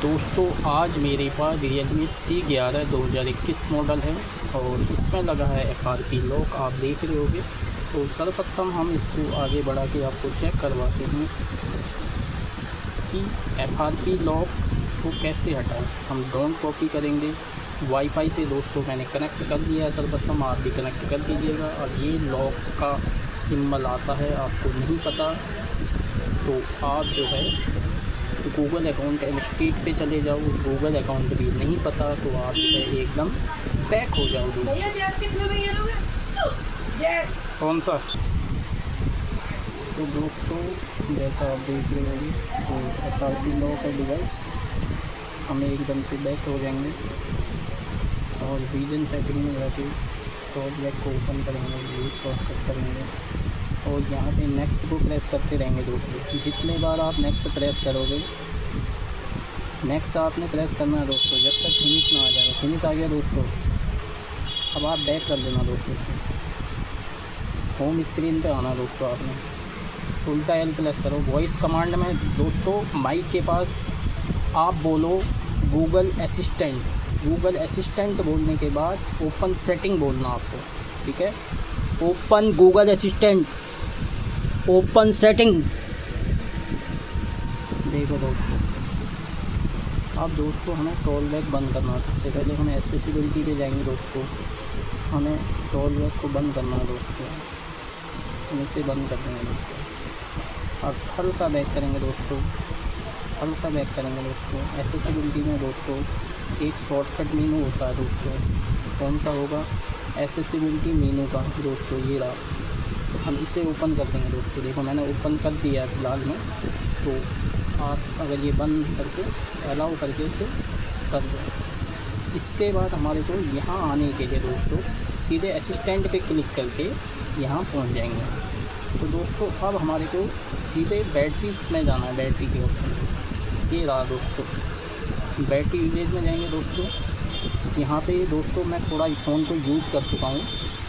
दोस्तों आज मेरे पास Realme C11 2021 मॉडल है और इसमें लगा है FRP लॉक, आप देख रहे होगे। तो सर्वप्रथम हम इसको आगे बढ़ा के आपको चेक करवाते हैं कि FRP लॉक को कैसे हटाएं। हम डोंट कॉपी करेंगे। वाईफाई से दोस्तों मैंने कनेक्ट कर दिया है, सर्वप्रथम आप भी कनेक्ट कर दीजिएगा। और ये लॉक का सिंबल आता है, आपको नहीं पता तो आप जो है गूगल अकाउंट स्ट्रीट पे चले जाओ। गूगल अकाउंट भी नहीं पता तो आप एकदम बैक हो जाओ कौन सा। तो दोस्तों जैसा आप देख रहे होंगे तो FRP लॉक का डिवाइस हमें एकदम से बैक हो जाएंगे और रीजन सेटिंग में जाके टॉप बैक को ओपन करेंगे, यूज शॉर्टकट करेंगे और यहाँ पे नेक्स्ट को प्रेस करते रहेंगे दोस्तों। जितने बार आप नेक्स्ट प्रेस करोगे, नेक्स्ट आपने प्रेस करना है दोस्तों जब तक फिनिश ना आ जाए। फिनिश आ गया दोस्तों, अब आप बैक कर देना दोस्तों। होम स्क्रीन पे आना दोस्तों, आपने उल्टा L प्रेस करो। वॉइस कमांड में दोस्तों माइक के पास आप बोलो गूगल असिस्टेंट। गूगल असिस्टेंट बोलने के बाद ओपन सेटिंग बोलना आपको, ठीक है। Open Google assistant, open setting. देखो दोस्तों, अब दोस्तों हमें टॉल बैक बंद करना है। सबसे पहले हमें एक्सेसिबिलिटी पे जाएंगे दोस्तों, हमें टॉल बैक को बंद करना है दोस्तों। हम इसे बंद कर देंगे दोस्तों। अब हल्का बैक करेंगे दोस्तों, हल्का बैक करेंगे दोस्तों। एक्सेसिबिलिटी में दोस्तों एक शॉर्टकट मेनू होता है दोस्तों, कौन सा होगा? एक्सेसिबिलिटी मेनू का दोस्तों, ये रहा। तो हम इसे ओपन कर देंगे दोस्तों। देखो मैंने ओपन कर दिया है फ़िलहाल में। तो आप अगर ये बंद करके अलाउ करके इसे कर दें। इसके बाद हमारे को यहाँ आने के लिए दोस्तों सीधे असिस्टेंट पे क्लिक करके यहाँ पहुँच जाएंगे। तो दोस्तों अब हमारे को सीधे बैटरी में जाना है, बैटरी के ऑप्शन ये रहा दोस्तों। बैटरी यूजेज में जाएंगे दोस्तों। यहाँ पे दोस्तों मैं थोड़ा फ़ोन को यूज़ कर चुका हूँ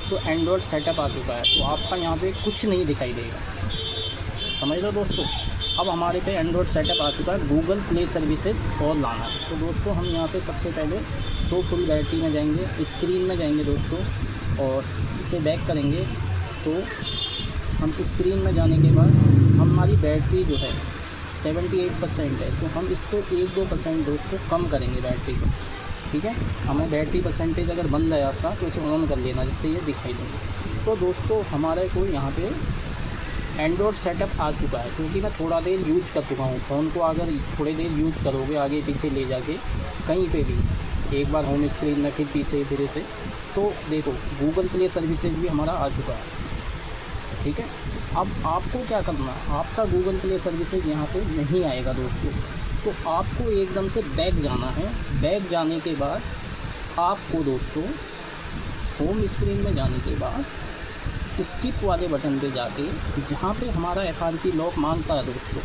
तो एंड्रॉयड सेटअप आ चुका है, तो आपका यहाँ पे कुछ नहीं दिखाई देगा, समझ लो दोस्तों। अब हमारे पे एंड्रॉयड सेटअप आ चुका है, गूगल प्ले सर्विसेज और लाना है। तो दोस्तों हम यहाँ पे सबसे पहले शो फुल बैटरी में जाएंगे, स्क्रीन में जाएंगे दोस्तों और इसे बैक करेंगे। तो हम स्क्रीन में जाने के बाद हमारी बैटरी जो है 78% है, तो हम इसको 1-2% दोस्तों कम करेंगे बैटरी को, ठीक है। हमें बैटरी परसेंटेज अगर बंद है आपका तो इसे ऑन कर लेना, जिससे ये दिखाई देंगे। तो दोस्तों हमारे को यहाँ पे एंड्रॉयड सेटअप आ चुका है, क्योंकि मैं थोड़ा देर यूज कर चुका हूँ फ़ोन को। अगर थोड़ी देर यूज करोगे आगे पीछे ले जाके कहीं पे भी, एक बार होम स्क्रीन में फिर पीछे फिर से, तो देखो गूगल प्ले सर्विसेज भी हमारा आ चुका है, ठीक है। अब आपको क्या करना है, आपका गूगल प्ले सर्विसेज यहाँ पे नहीं आएगा दोस्तों, तो आपको एकदम से बैक जाना है। बैक जाने के बाद आपको दोस्तों होम स्क्रीन में जाने के बाद स्किप वाले बटन पे जाके जहाँ पे हमारा FRP लॉक मांगता है दोस्तों,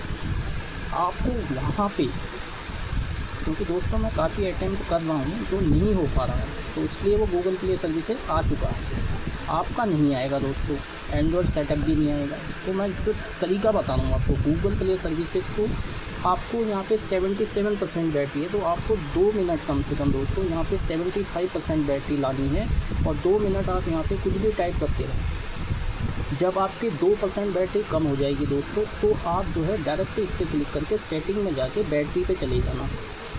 आपको वहाँ पे, क्योंकि दोस्तों मैं काफ़ी अटैम्प्ट कर रहा हूँ तो नहीं हो पा रहा है, तो इसलिए वो गूगल प्ले सर्विसेज आ चुका है। आपका नहीं आएगा दोस्तों, एंड्रॉयड सेटअप भी नहीं आएगा। तो मैं जो तरीका बता रहा हूँ आपको, गूगल प्ले सर्विसेज को आपको यहाँ पे 77% बैटरी है, तो आपको 2 मिनट कम से कम दोस्तों यहाँ पे 75% बैटरी लानी है और 2 मिनट आप यहाँ पे कुछ भी टाइप करते रहें। जब आपके 2% बैटरी कम हो जाएगी दोस्तों, तो आप जो है डायरेक्ट इस पर क्लिक करके सेटिंग में जाके बैटरी पे चले जाना।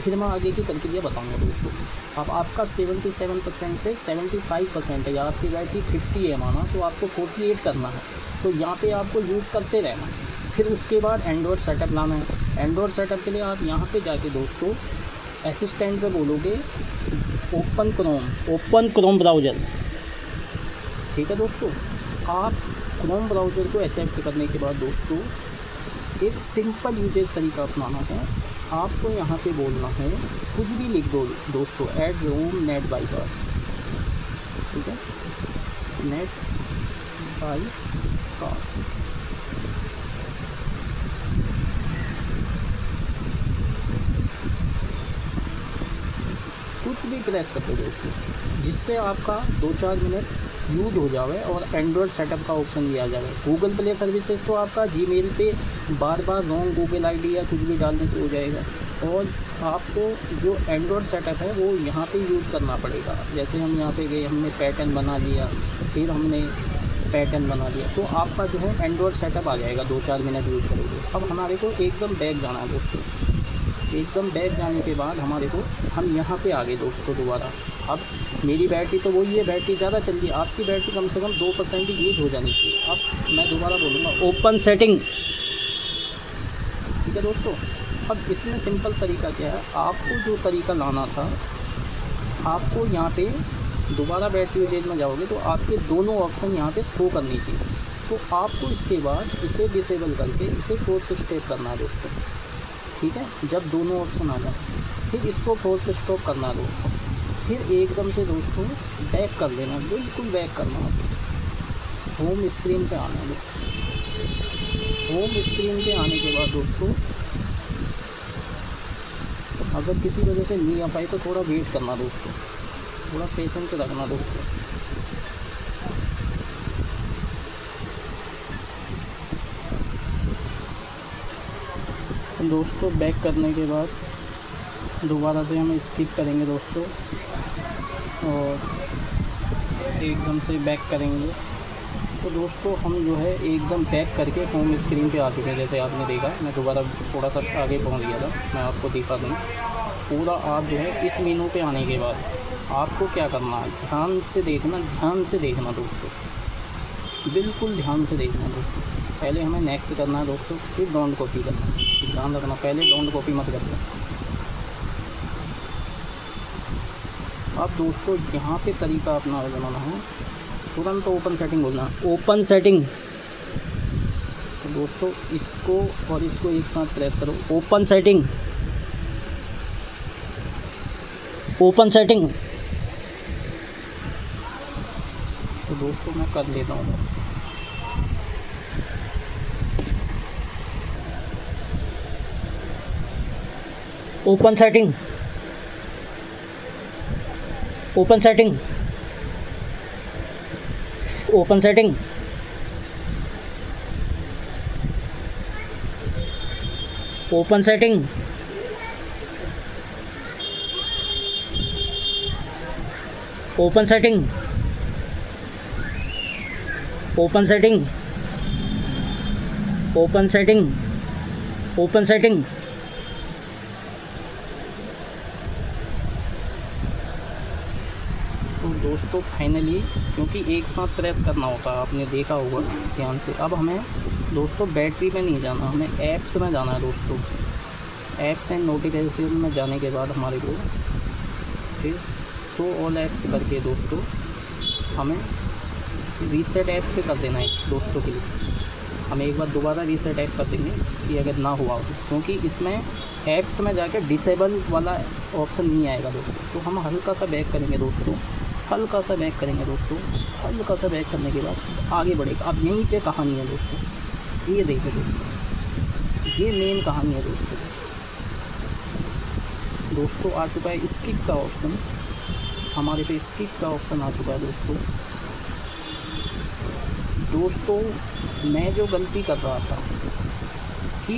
फिर मैं आगे की प्रक्रिया बताऊंगा दोस्तों। अब आपका 77% से 75% है, या आपकी बैटरी 50 है माना, तो आपको 48 करना है। तो यहाँ पे आपको यूज़ करते रहना। फिर उसके बाद एंड्रॉयड सेटअप लाना है। एंड्रॉयड सेटअप के लिए आप यहाँ पे जाके दोस्तों असिस्टेंट पे बोलोगे ओपन क्रोम ब्राउज़र, ठीक है दोस्तों। आप क्रोम ब्राउज़र को एक्सेप्ट करने के बाद दोस्तों एक सिंपल यूजेज तरीका अपनाना है। आपको यहाँ पे बोलना है, कुछ भी लिख दो दोस्तों, ऐड रूम नेट बाईपास, ठीक है, नेट बाईपास। कुछ भी प्रेस कर दो दोस्तों, जिससे आपका 2-4 मिनट यूज हो जाए और एंड्रॉयड सेटअप का ऑप्शन भी आ जाए। गूगल प्ले सर्विसेज तो आपका जीमेल पे बार बार रॉन्ग गूगल आईडी या कुछ भी डालने से हो जाएगा, और आपको जो एंड्रॉयड सेटअप है वो यहाँ पे यूज़ करना पड़ेगा। जैसे हम यहाँ पे गए, हमने पैटर्न बना लिया, फिर हमने पैटर्न बना लिया, तो आपका जो है एंड्रॉयड सेटअप आ जाएगा 2-4 मिनट यूज़ करोगे। अब हमारे को एकदम बैक जाना है दोस्तों। एकदम बैक जाने के बाद हमारे को हम यहाँ पे आ गए दोस्तों दोबारा। अब मेरी बैटरी तो वही है, बैटरी ज़्यादा चल रही है, आपकी बैटरी कम से कम 2% ही यूज़ हो जानी चाहिए। अब मैं दोबारा बोलूँगा ओपन सेटिंग, ठीक है दोस्तों। अब इसमें सिंपल तरीका क्या है, आपको जो तरीका लाना था, आपको यहाँ पे दोबारा बैटरी यूजेज में जाओगे तो आपके दोनों ऑप्शन यहाँ पे शो करनी चाहिए। तो आपको इसके बाद इसे डिसेबल करके इसे फोर्स स्टॉप करना है दोस्तों, ठीक है। जब दोनों ऑप्शन आ जाए फिर इसको फोर्स स्टॉप करना है दोस्तों। फिर एकदम से दोस्तों बैक कर लेना, बिल्कुल बैक करना है। होम स्क्रीन पे आना है दोस्तों। होम स्क्रीन पे आने के बाद दोस्तों अगर किसी वजह से नहीं आ पाए तो थोड़ा वेट करना दोस्तों, थोड़ा पेशेंस रखना दोस्तों। दोस्तों बैक करने के बाद दोबारा से हम स्किप करेंगे दोस्तों और एकदम से बैक करेंगे। तो दोस्तों हम जो है एकदम बैक करके होम स्क्रीन पे आ चुके हैं। जैसे आपने देखा, मैं दोबारा थोड़ा सा आगे पहुंच गया था, मैं आपको दिखा दूँ पूरा। आप जो है इस मेनू पे आने के बाद आपको क्या करना है, ध्यान से देखना दोस्तों, बिल्कुल ध्यान से देखना दोस्तों। पहले हमें नेक्स्ट करना है दोस्तों, फिर डोंट कॉपी करना है। ध्यान रखना, पहले डोंट कॉपी मत करना। अब दोस्तों यहाँ पे तरीका अपना बनाना है, तुरंत ओपन सेटिंग बोलना, ओपन सेटिंग। तो दोस्तों इसको और इसको एक साथ प्रेस करो, ओपन सेटिंग, ओपन सेटिंग। तो दोस्तों मैं कर लेता हूँ। Open setting, open setting, open setting, open setting, open setting, open setting, open setting, open setting. तो दोस्तों फाइनली, क्योंकि एक साथ प्रेस करना होता है, आपने देखा होगा ध्यान से। अब हमें दोस्तों बैटरी में नहीं जाना, हमें ऐप्स में जाना है दोस्तों। ऐप्स एंड नोटिफिकेशन में जाने के बाद हमारे को फिर शो ऑल ऐप्स करके दोस्तों हमें रीसेट ऐप पे कर देना है दोस्तों के लिए। हम एक बार दोबारा रीसेट ऐप कर देंगे कि अगर ना हुआ हो, क्योंकि इसमें ऐप्स में जाकर डिसेबल वाला ऑप्शन नहीं आएगा दोस्तों। तो हम हल्का सा बैक करेंगे दोस्तों, हल्का सा बैक करेंगे दोस्तों, हल्का सा बैक करने के बाद आगे बढ़ेगा। अब यहीं पे कहानी है दोस्तों, ये देखिए दोस्तों, ये मेन कहानी है दोस्तों। दोस्तों आ चुका है स्किप का ऑप्शन, हमारे पे स्किप का ऑप्शन आ चुका है दोस्तों। दोस्तों मैं जो गलती कर रहा था कि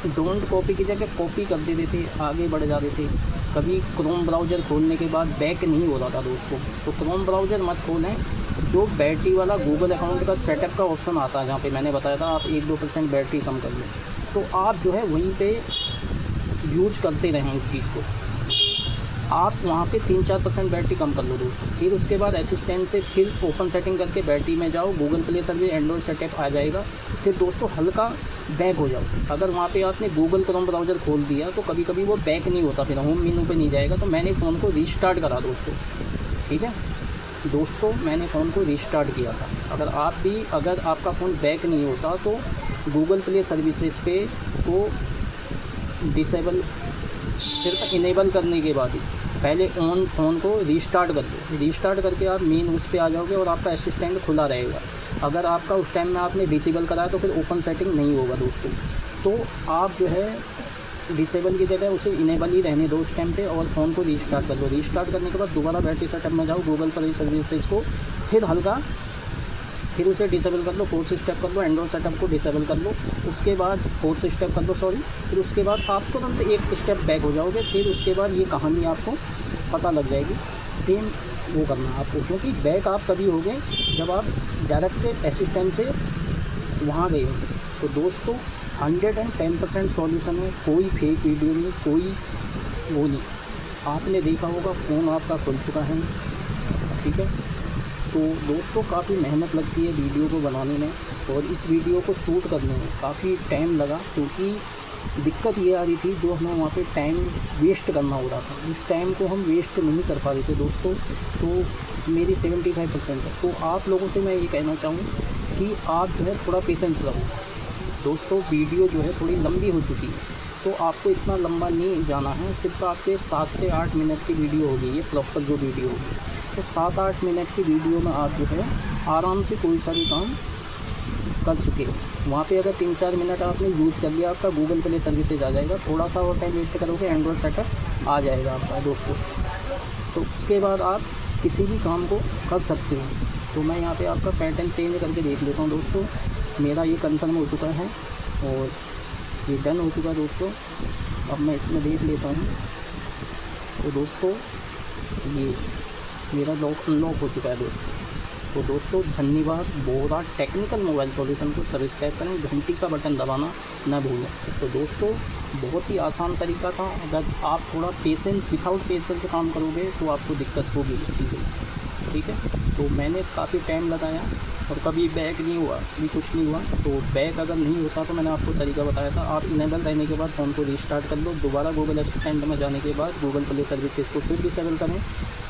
डोंट कॉपी की जगह कॉपी कर देते थे, आगे बढ़ जाते थे। कभी क्रोम ब्राउज़र खोलने के बाद बैक नहीं हो रहा था दोस्तों। तो क्रोम ब्राउज़र मत खोलें, जो बैटरी वाला गूगल अकाउंट का सेटअप का ऑप्शन आता है, जहाँ पे मैंने बताया था आप 1-2% बैटरी कम कर लें, तो आप जो है वहीं पे यूज करते रहें उस चीज़ को। आप वहाँ पे 3-4% बैटरी कम कर लो दोस्तों। फिर उसके बाद असिस्टेंट से फिर ओपन सेटिंग करके बैटरी में जाओ, Google play service android setup आ जाएगा। फिर दोस्तों हल्का बैक हो जाओ। अगर वहाँ पे आपने गूगल क्रोम ब्राउज़र खोल दिया तो कभी कभी वो बैक नहीं होता, फिर होम मेनू पे नहीं जाएगा। तो मैंने फ़ोन को रीस्टार्ट करा दोस्तों, ठीक है दोस्तों, मैंने फ़ोन को रीस्टार्ट किया था। अगर आपका फ़ोन बैक नहीं होता तो गूगल प्ले सर्विसेज पे को डिसेबल सिर्फ इनेबल करने के बाद ही पहले ऑन फ़ोन को रीस्टार्ट कर दो। रीस्टार्ट करके आप मेन उस पर आ जाओगे और आपका असिस्टेंट खुला रहेगा। अगर आपका उस टाइम में आपने डिसेबल कराया तो फिर ओपन सेटिंग नहीं होगा दोस्तों। तो आप जो है डिसेबल की जगह उसे इनेबल ही रहने दो उस टाइम पे और फ़ोन को रीस्टार्ट कर दो। रीस्टार्ट करने के बाद दोबारा बैटरी सेटअप में जाओ, गूगल प्ले सर्विसेज को फिर हल्का फिर उसे डिसेबल कर लो, फोर्थ स्टेप कर लो, एंड्रॉइड सेटअप को डिसेबल कर लो, उसके बाद फोर्थ स्टेप कर लो सॉरी, फिर उसके बाद आप तुरंत एक स्टेप बैक हो जाओगे, फिर उसके बाद ये कहानी आपको पता लग जाएगी। सेम वो करना है आपको, क्योंकि बैक आप तभी होगे जब आप डायरेक्ट असिस्टेंट से वहाँ गए हो। तो दोस्तों 110% सॉल्यूशन है, कोई फेक वीडियो नहीं, कोई वो नहीं। आपने देखा होगा फ़ोन आपका खुल चुका है, ठीक है। तो दोस्तों काफ़ी मेहनत लगती है वीडियो को बनाने में, और इस वीडियो को शूट करने में काफ़ी टाइम लगा, क्योंकि दिक्कत ये आ रही थी जो हमें वहाँ पे टाइम वेस्ट करना हो रहा था, उस टाइम को हम वेस्ट नहीं कर पा रहे थे दोस्तों। तो मेरी 75% है। तो आप लोगों से मैं ये कहना चाहूँ कि आप जो है थोड़ा पेशेंस रहो दोस्तों। वीडियो जो है थोड़ी लंबी हो चुकी है, तो आपको इतना लंबा नहीं जाना है, सिर्फ आपके 7 से 8 मिनट की वीडियो होगी ये प्रॉपर जो वीडियो होगी। तो 7-8 मिनट की वीडियो में आप जो है आराम से कोई सा भी काम कर चुके हो। वहाँ पे अगर 3-4 मिनट आपने यूज कर लिया, आपका गूगल प्ले सर्विसेज आ जाएगा, थोड़ा सा और टाइम वेस्ट करोगे एंड्रॉइड सेटअप आ जाएगा आपका दोस्तों। तो उसके बाद आप किसी भी काम को कर सकते हो। तो मैं यहाँ पे आपका पैटर्न चेंज करके देख लेता हूँ दोस्तों। मेरा ये कन्फर्म हो चुका है और ये डन हो चुका है दोस्तों। अब मैं इसमें देख लेता हूँ। तो दोस्तों ये मेरा लॉक अनलॉक हो चुका है दोस्तों। तो दोस्तों धन्यवाद। बोरा टेक्निकल मोबाइल सॉल्यूशन को सब्सक्राइब करें, घंटी का बटन दबाना ना भूलें। तो दोस्तों बहुत ही आसान तरीका था, अगर आप थोड़ा पेशेंस विदाउट पेशेंस से काम करोगे तो आपको दिक्कत होगी इस चीज़ में, ठीक है। तो मैंने काफ़ी टाइम लगाया और कभी बैक नहीं हुआ, कभी कुछ नहीं हुआ। तो बैक अगर नहीं होता तो मैंने आपको तरीका बताया था, आप इनेबल रहने के बाद फ़ोन को रीस्टार्ट कर लो, दोबारा गूगल असिस्टेंट में जाने के बाद गूगल प्ले सर्विसेज को फिर डिसेबल करें,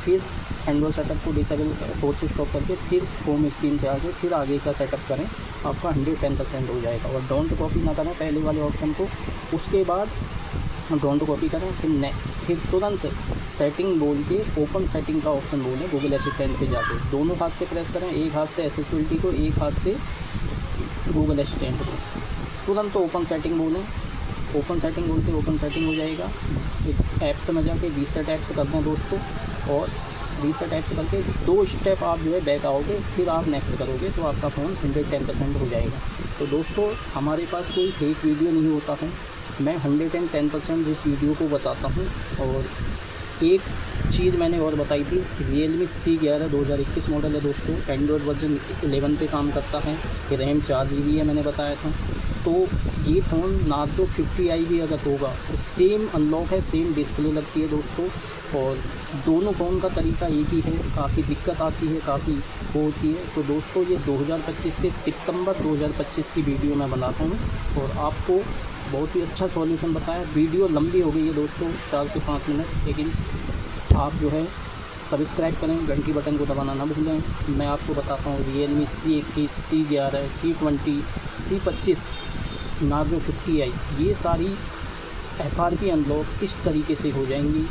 फिर एंड्रॉइड सेटअप को डिसेबल फोर्स स्टॉप करके फिर होम स्क्रीन पे आके फिर आगे का सेटअप करें, आपका 110% हो जाएगा। और डोंट कॉपी ना करें पहले वाले ऑप्शन को, उसके बाद डोंट कॉपी करें, फिर तुरंत सेटिंग बोल के ओपन सेटिंग का ऑप्शन बोलें गूगल असिस्टेंट पे जाके, दोनों हाथ से प्रेस करें, एक हाथ से एक्सेसिबिलिटी को, एक हाथ से गूगल असिस्टेंट को, तुरंत ओपन सेटिंग बोलें। ओपन सेटिंग बोलते ओपन सेटिंग हो जाएगा। एक ऐप्स में जाके रीसेट ऐप्स करते हैं दोस्तों, और रीसेट ऐप्स करके 2 स्टेप आप जो है बैक आओगे, फिर आप नेक्स्ट करोगे तो आपका फ़ोन 110% हो जाएगा। तो दोस्तों हमारे पास कोई फेक वीडियो नहीं होता है, मैं 110% इस वीडियो को बताता हूँ। और एक चीज़ मैंने और बताई थी, Realme C11 2021 मॉडल है दोस्तों, एंड्रॉयड वर्जन 11 पे काम करता है, रैम 4 GB है मैंने बताया था। तो ये फ़ोन नार्जो 50i भी अगर होगा तो सेम अनलॉक है, सेम डिस्प्ले लगती है दोस्तों, और दोनों फ़ोन का तरीका एक ही है। काफ़ी दिक्कत आती है, काफ़ी वो होती है। तो दोस्तों ये 2025 के सितंबर 2025 की वीडियो मैं बनाता हूँ और आपको बहुत ही अच्छा सॉल्यूशन बताया। वीडियो लंबी हो गई है दोस्तों, 4 से 5 मिनट, लेकिन आप जो है सब्सक्राइब करें, घंटी बटन को दबाना ना भूलें। मैं आपको बताता हूँ Realme C21, C11, C20, C25, Narzo 50i, ये सारी FRP अनलॉक इस तरीके से हो जाएंगी।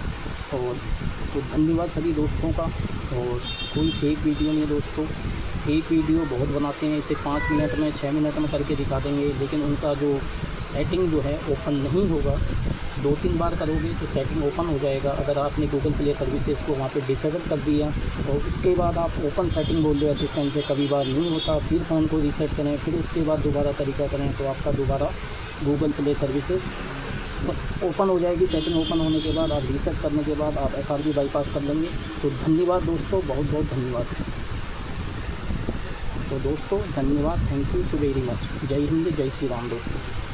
और तो धन्यवाद सभी दोस्तों का। और कोई फेक वीडियो नहीं है दोस्तों, फेक वीडियो बहुत बनाते हैं, इसे 5 मिनट में 6 मिनट में करके दिखा देंगे, लेकिन उनका जो सेटिंग जो है ओपन नहीं होगा। 2-3 बार करोगे तो सेटिंग ओपन हो जाएगा। अगर आपने गूगल प्ले सर्विसेज को वहाँ पे डिसेबल कर दिया और उसके बाद आप ओपन सेटिंग बोल दो असिस्टेंट से, कभी बार नहीं होता, फिर फ़ोन को रीसेट करें, फिर उसके बाद दोबारा तरीका करें, तो आपका दोबारा गूगल प्ले सर्विसेज ओपन हो जाएगी। सेटिंग ओपन होने के बाद आप रीसेट करने के बाद आप FRP बाईपास कर लेंगे। तो धन्यवाद दोस्तों, बहुत बहुत धन्यवाद। तो दोस्तों धन्यवाद, thank you so very much. जय हिंद, जय श्री राम दोस्तों।